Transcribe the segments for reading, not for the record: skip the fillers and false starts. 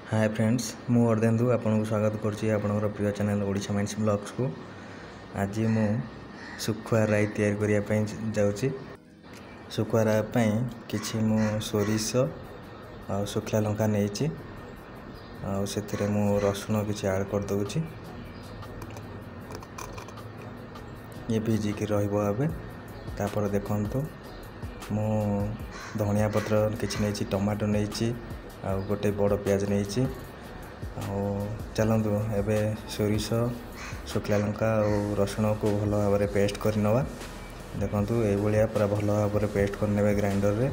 Hi friends मु अर्धेन्दु आपको स्वागत करुच्ची आपणकर प्रिय चैनल ओडिशा माइंड्स ब्लॉग्स को। आज मु सुखुआ राई तैयार करने जाऊँगी। सुखुआ राई पई किछि मु सोरिष आ सुखला लंका नहीं से मु रसुण किछि ऐड कर दूची। ये भिजिकी रहिबो आबे तापर देखंतु मु धनिया पत्र किछि नहीं टमाटो नहीं आ गोटे बड़ प्याज नहीं चलतु एबे सोरिष शुखला लंका और रसुण को भल भाव पेस्ट कर नवा। देखंतु ये पूरा भल भाव पेस्ट करने ग्राइंडर रे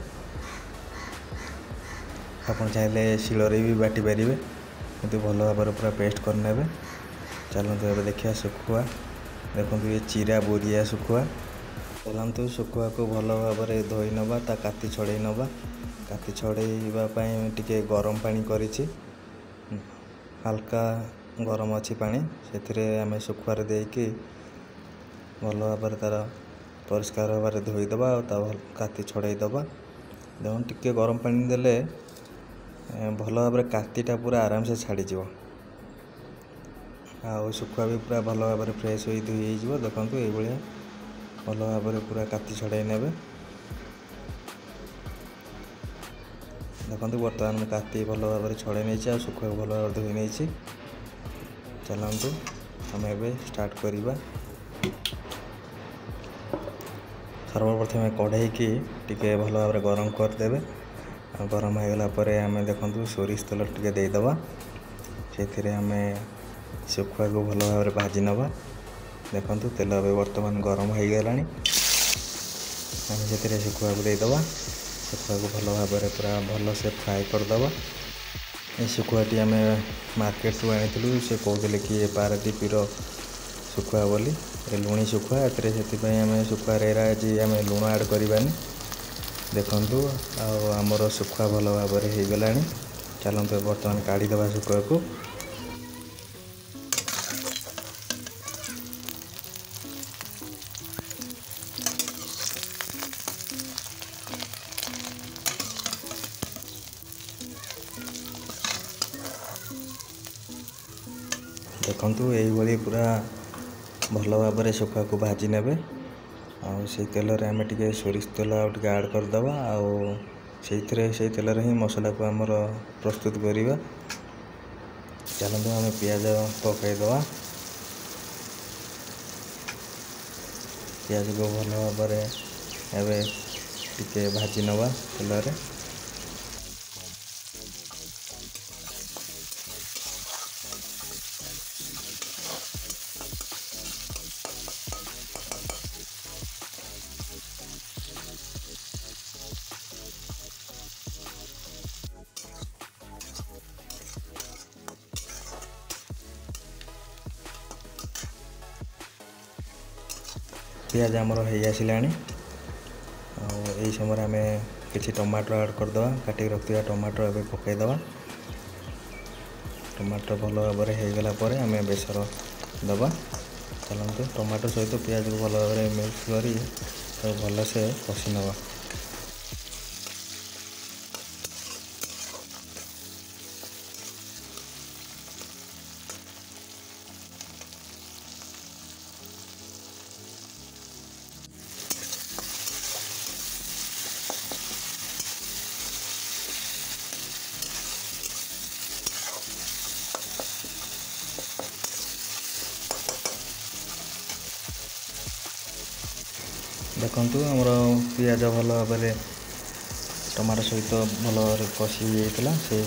आपन चाहे शिଳରେ भी बाटी पारे किंतु भल भाव पूरा पेस्ट करने। चलतु एबे देखिया सुखुआ। देखंतु ये चिरा बोरिया सुखुआ। चलतु सुखुआ को भल भाव धोई नवा ता काती छड़े नवा। काती छड़ेवा टिके गरम पानी करिछि हल्का गरम अच्छी पानी से आम सुखुआर देकी भल भाव तार परिष्कार भाव धोईदबा और काती छड़ेदबा। देखो टिके गरम पानी देले भल भाव कातीटा पूरा आराम से छाड़ीज आ सुखुआ भी पूरा भल भाव फ्रेश हो धोई हो। देखो ये भल भाव पूरा काती छड़े ने। देखो बर्तमान मैं काती भल भाव छड़े नहीं सुखुआ भल भाव धोई नहीं। चलतु आम ए स्टार्ट करवा। सर्वप्रथम कढ़ई की टिके भल भाव गरम करदे। गरम होगला आम देखु सोरिष तेल टिके देदबा से आम सुखुआ को भल भाव भाजी नवा। देखु तेल बर्तमान गरम हो गला आम से सुखुआ को देदबा। सुखुआ को भल भाव पूरा भल से फ्राए करदबा। ये सुखुआटी आम मार्केट से आनी से कहते कि ये पारादीपीर सुखुआ बोली लुणी सुखुआ से आम सुखुआ रेरा आज आम लुण ऐड करवानी। देखु आमर सुखुआ भल भाव हो गला। चलते बर्तमान काढ़ीदबा सुखुआ को। देखु ये पूरा भल भाव सुखुआ को भाजी ने से तेल आम टे सोरिष तेल आगे ऐड करदे से तेल ही मसला को आमर प्रस्तुत करवा। चलते आम पियाज पकईदवा। पियाज को भल भाव एवं टे भाजी नवा तेल। पियाज आमर हो आसला समय आम कि टमाटो ऐड करदे। काटिक रखा टमाटो ए पकईदे। टमाटो भल भाव होगला आम बेसर दबा। चलते टमाटो सहित पियाज को भल भाव मिक्स कर भल से कषि नवा। देखु आमर पियाज भल भाव टमाटो सहित भल भाव कषि होता से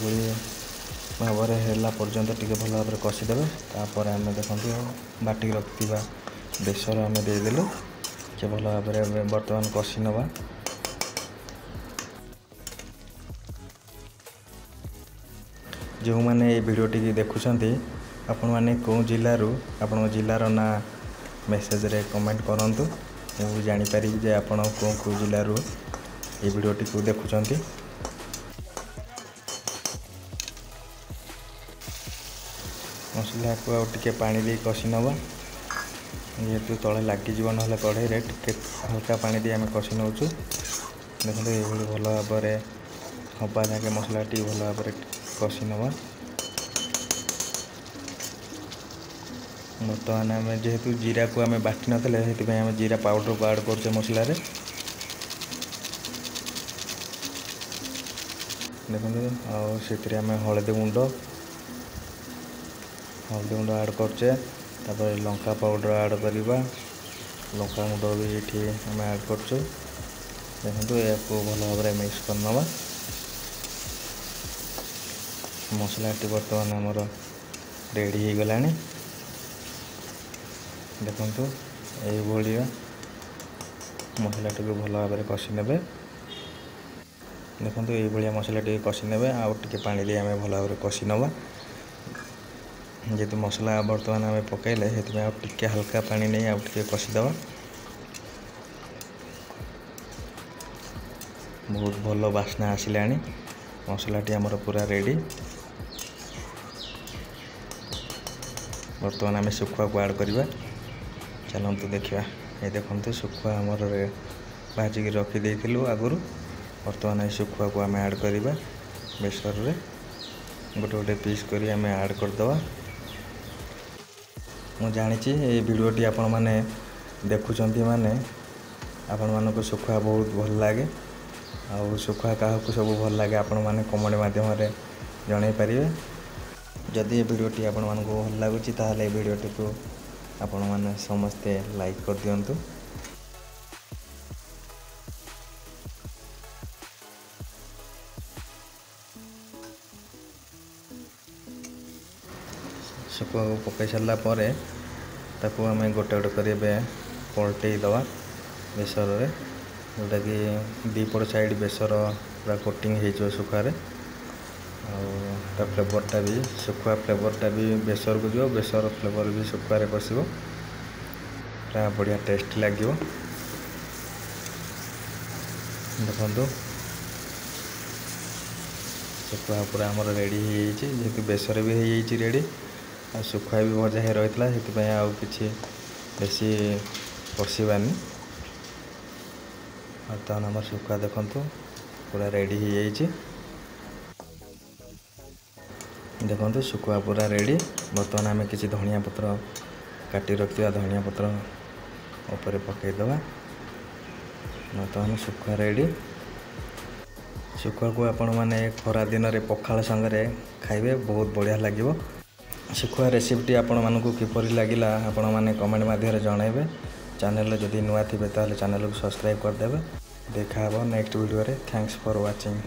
भाव है पर्यंत टे भल भाव कषिदे। तापर आम देखु बाटिक रखा बेसर आम देदेलु से भल भाव बर्तमान कषि नवा। जो मैंने ये भिडियोटी देखुंट आपण मैंने कौ जिलूर आपण जिलार ना मेसेज रे कमेंट करूँ मुझे जानीपारि जे आपण कौ जिलूर ये भिडियोटी को देखुंट। मसला को आगे पानी दे कषि नवा जेहेतु तले लगिज ना कढ़ई टे हल्का पानी दी आम कषि नौ। देखो ये भल भाव हवा जाके मसला टी भल भाव कषि नवा। बर्तमान आम जेहेतु जीरा को आम बाटी नथिले से आम जीरा पाउडर को ऐड करछे मसला रे देखते से आम हलदी गुंड ऐड करछे लंका पाउडर ऐड करवा लंका गुंड भी ये आम ऐड करछे देखो या भल भाव मिक्स करनवा मसलाटी बर्तमान आमर रेडी हो गला देखु ये मसलाटी को भल भाव कषि ने देखो ये मसला टी कषि ने आउ टे पानी दे आम भल भाव कषि नवा जेहेतु मसला बर्तमान आम पकड़े से टे हल्का पानी नहीं आउ टे कषिदेवा बहुत भल बास्ना आसला मसलाटी आमर पूरा रेडी बर्तमान आम शुखुआ को ऐड करवा चलतु देखा ये देखते शुखुआ आमर भाजिकी रखी आगुरी बर्तमान ये शुखुआ को आम ऐड करवा बेसर रे गोटे गोटे पीस करी आम ऐड करदे मु जानी ये वीडियोटी आपण मैंने देखुं माने आपण मानक शुखुआ बहुत भल लगे आउ शुखुआ क्या सब भल लगे आपण मैंने कमेंट माध्यम जन पारे जदि ये वीडियोटी आपण मानक भल लगुच ताहले ये वीडियोटी को आपण मैंने समस्ते लाइक कर दियंतु शुखुआ को पकई सारा पर आम गोटे गोटे कर पलटई दवा बेसर रे जोटा कि दीपट साइड बेसर पूरा कोटिंग हो शुखुआ फ्लेवरटा भी शुखुआ फ्लेवरटा भी बेसर को जो बेसर फ्लेवर भी शुखुआ पशो पूरा बढ़िया टेस्ट लगे देखो शुखुआ पूरा आमर रेडी जेहेतु बेसर भी हो रेडी आ शुखुआ भी भजा हो रही है आउ कि बेसी कषानी बर्तमान आम शुखुआ देखु पूरा रेडी हो देखो शुखुआ पूरा रेडी बर्तमान आम किसी धनिया पत्र काटी रखा धनिया पत्र ऊपर पकईदे बर्तमान शुखुआ रेडी शुखुआ को आपण मैंने खरा दिन में पखाल संगे खाइबे बहुत बढ़िया लगे शुखुआ रेसिपीटी आपण मानक किपरि लगिला आपण मैंने कमेंट माध्यम जनइबे चैनल जदि नुआ थे ताले चैनल को सब्सक्राइब करदेवे देखा नेक्स्ट वीडियो रे थैंक्स फॉर वाचिंग।